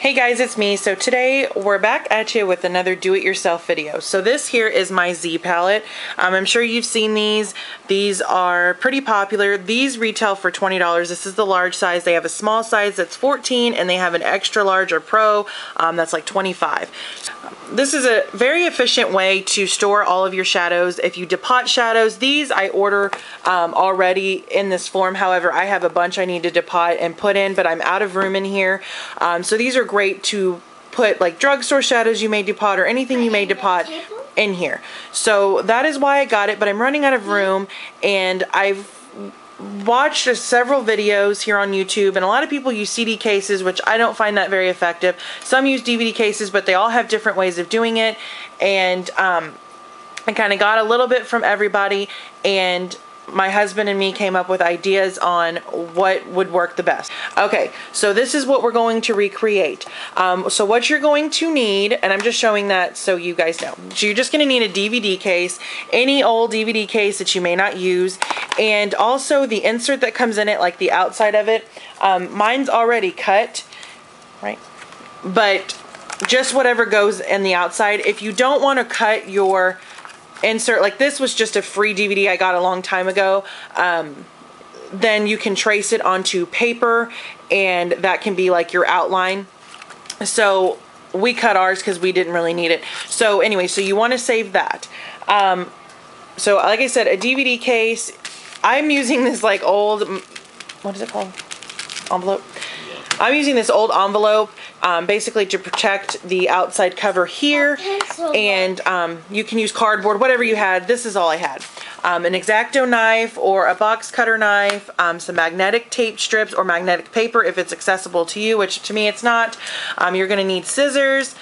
Hey guys, it's me. So today we're back at you with another do-it-yourself video. So this here is my Z palette. I'm sure you've seen these. These are pretty popular. These retail for $20. This is the large size. They have a small size that's $14 and they have an extra large or pro that's like $25. This is a very efficient way to store all of your shadows. If you depot shadows, these I order already in this form. However, I have a bunch I need to depot and put in, but I'm out of room in here. So these are great to put like drugstore shadows you may depot or anything you may depot in here. So that is why I got it, but I'm running out of room, and I've watched several videos here on YouTube, and a lot of people use CD cases, which I don't find that very effective. Some use DVD cases, but they all have different ways of doing it, and I kind of got a little bit from everybody, and my husband and me came up with ideas on what would work the best. Okay, so this is what we're going to recreate. So what you're going to need, and I'm just showing that so you guys know. So you're just going to need a DVD case, any old DVD case that you may not use, and also the insert that comes in it, like the outside of it. Mine's already cut, right? But just whatever goes in the outside. If you don't want to cut your insert, like this was just a free DVD I got a long time ago, then you can trace it onto paper, and that can be like your outline. So we cut ours because we didn't really need it. So anyway, so you want to save that. So like I said, a DVD case. I'm using this like old, what is it called? Envelope. I'm using this old envelope basically to protect the outside cover here, and you can use cardboard, whatever you had. This is all I had. An X-Acto knife or a box cutter knife, some magnetic tape strips or magnetic paper if it's accessible to you, which to me it's not. You're going to need scissors.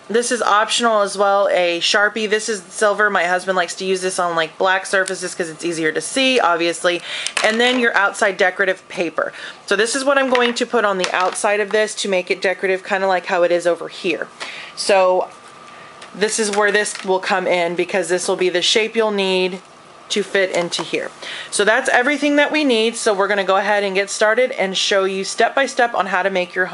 This is optional as well, a Sharpie. This is silver. My husband likes to use this on like black surfaces because it's easier to see, obviously. And then your outside decorative paper. So this is what I'm going to put on the outside of this to make it decorative, kind of like how it is over here. So this is where this will come in, because this will be the shape you'll need to fit into here. So that's everything that we need. So we're going to go ahead and get started and show you step by step on how to make your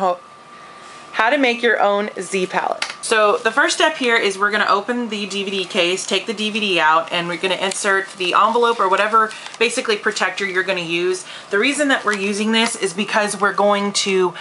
own Z palette. So the first step here is we're going to open the DVD case, take the DVD out, and we're going to insert the envelope or whatever basically protector you're going to use. The reason that we're using this is because we're going to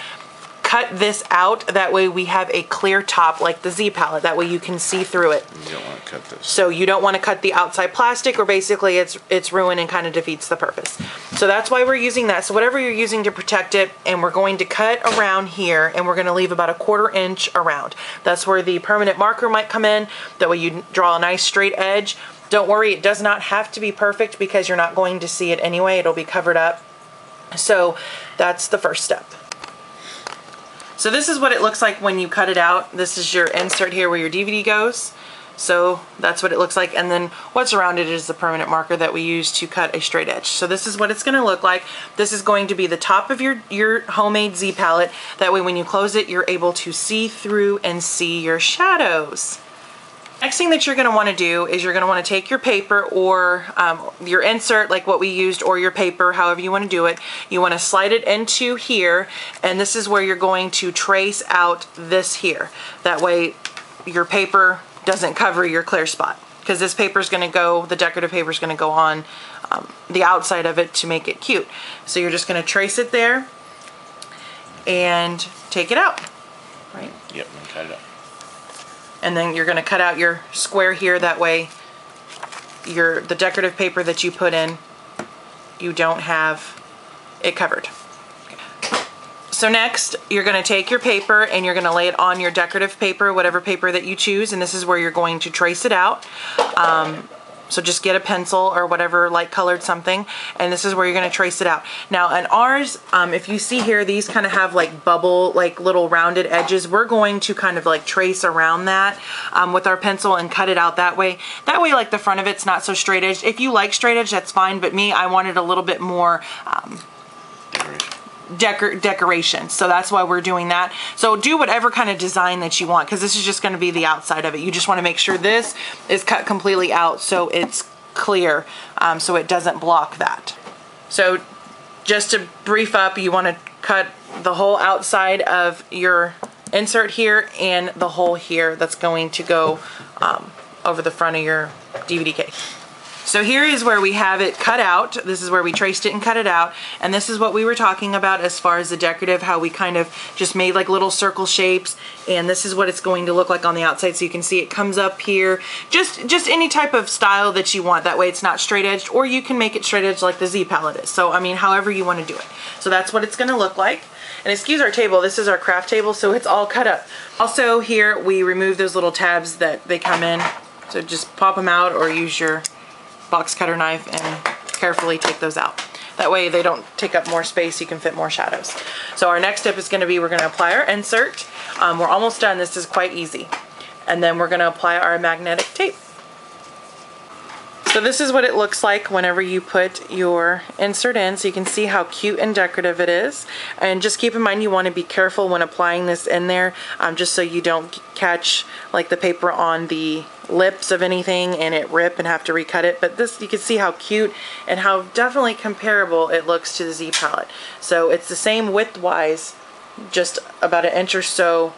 cut this out. That way we have a clear top like the Z palette. That way you can see through it. You don't want to cut this. So you don't want to cut the outside plastic, or basically it's ruined and kind of defeats the purpose. So that's why we're using that. So whatever you're using to protect it, and we're going to cut around here, and we're going to leave about a 1/4 inch around. That's where the permanent marker might come in. That way you draw a nice straight edge. Don't worry, it does not have to be perfect because you're not going to see it anyway. It'll be covered up. So that's the first step. So this is what it looks like when you cut it out. This is your insert here where your DVD goes. So that's what it looks like. And then what's around it is the permanent marker that we use to cut a straight edge. So this is what it's going to look like. This is going to be the top of your homemade Z palette. That way when you close it, you're able to see through and see your shadows. Next thing that you're going to want to do is you're going to want to take your paper or your insert, like what we used, or your paper, however you want to do it. You want to slide it into here, and this is where you're going to trace out this here. That way your paper doesn't cover your clear spot, because this paper is going to go, the decorative paper is going to go on the outside of it to make it cute. So you're just going to trace it there and take it out, right? Yep, and cut it out. And then you're going to cut out your square here. That way the decorative paper that you put in, you don't have it covered. So next, you're going to take your paper and you're going to lay it on your decorative paper, whatever paper that you choose, and this is where you're going to trace it out. So just get a pencil or whatever light colored something, and this is where you're going to trace it out. Now in ours, if you see here, these kind of have like bubble, like little rounded edges. We're going to kind of like trace around that with our pencil and cut it out that way. That way like the front of it's not so straight edged. If you like straight edge, that's fine, but me, I wanted a little bit more decoration. So that's why we're doing that. So do whatever kind of design that you want, because this is just going to be the outside of it. You just want to make sure this is cut completely out so it's clear, so it doesn't block that. So just to brief up, you want to cut the whole outside of your insert here and the hole here that's going to go over the front of your DVD case. So here is where we have it cut out. This is where we traced it and cut it out. And this is what we were talking about as far as the decorative, how we kind of just made like little circle shapes. And this is what it's going to look like on the outside. So you can see it comes up here. Just any type of style that you want. That way it's not straight edged, or you can make it straight edged like the Z palette is. So I mean, however you want to do it. So that's what it's going to look like. And excuse our table, this is our craft table, so it's all cut up. Also here, we remove those little tabs that they come in. So just pop them out or use your box cutter knife and carefully take those out. That way they don't take up more space, you can fit more shadows. So our next step is going to be, we're going to apply our insert. We're almost done, this is quite easy. And then we're going to apply our magnetic tape. So this is what it looks like whenever you put your insert in, so you can see how cute and decorative it is. And just keep in mind you want to be careful when applying this in there, just so you don't catch like the paper on the lips of anything and it rip and have to recut it. But this, you can see how cute and how definitely comparable it looks to the Z palette. So it's the same width-wise, just about an inch or so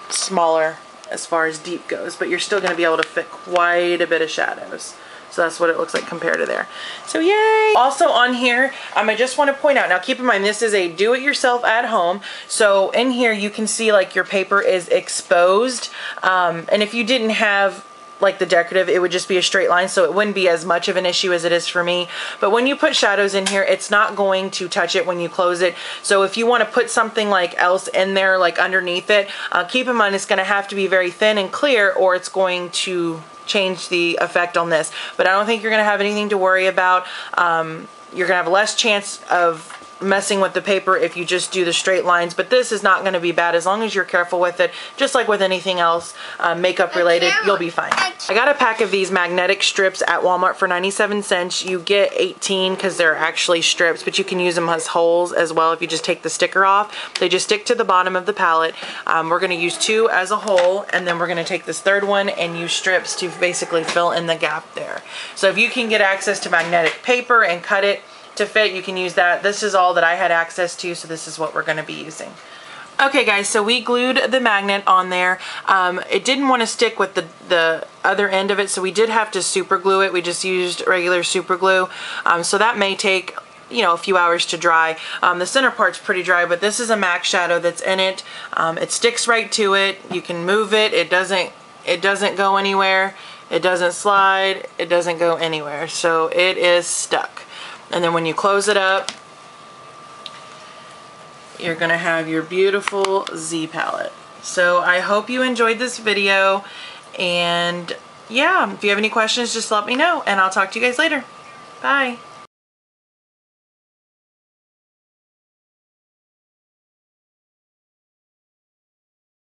smaller as far as deep goes, but you're still going to be able to fit quite a bit of shadows. So that's what it looks like compared to there. So yay! Also on here, I just want to point out, now keep in mind this is a do-it-yourself at home. So in here you can see like your paper is exposed. And if you didn't have like the decorative, it would just be a straight line, so it wouldn't be as much of an issue as it is for me. But when you put shadows in here, it's not going to touch it when you close it. So if you want to put something like else in there, like underneath it, keep in mind it's going to have to be very thin and clear, or it's going to change the effect on this. But I don't think you're going to have anything to worry about. You're going to have less chance of messing with the paper if you just do the straight lines, but this is not going to be bad as long as you're careful with it. Just like with anything else makeup related, you'll be fine. I got a pack of these magnetic strips at Walmart for 97 cents. You get 18 because they're actually strips, but you can use them as holes as well if you just take the sticker off. They just stick to the bottom of the palette. We're going to use 2 as a hole, and then we're going to take this third one and use strips to basically fill in the gap there. So if you can get access to magnetic paper and cut it to fit, you can use that. This is all that I had access to, so this is what we're going to be using. Okay guys, so we glued the magnet on there. It didn't want to stick with the other end of it, so we did have to super glue it. We just used regular super glue. So that may take, you know, a few hours to dry. The center part's pretty dry, but this is a MAC shadow that's in it. It sticks right to it. You can move it. It doesn't go anywhere. It doesn't slide. It doesn't go anywhere. So it is stuck. And then when you close it up, you're going to have your beautiful Z palette. So I hope you enjoyed this video, and yeah, if you have any questions, just let me know, and I'll talk to you guys later. Bye.